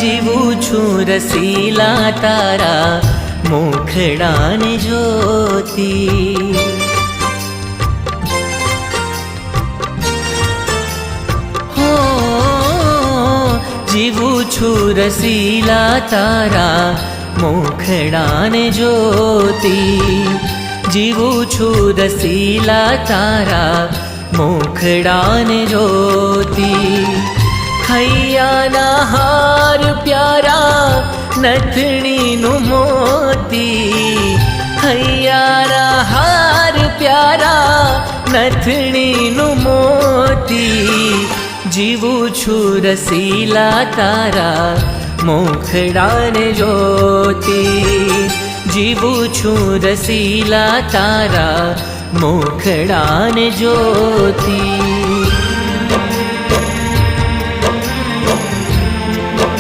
જીવું છું રસીલા તારા મુખડાને જોતી. હો જીવું છું રસીલા તારા મુખડાને જોતી. જીવું છું રસીલા તારા મુખડાને જોતી. ખૈયાના હાર પ્યારા નથણીનું મોતી. ખૈયાના હાર પ્યારા નથણીનું મોતી. જીવું છું રસીલા તારા મુખડાને જોતી. જીવું છું રસીલા તારા મુખડાને જોતી.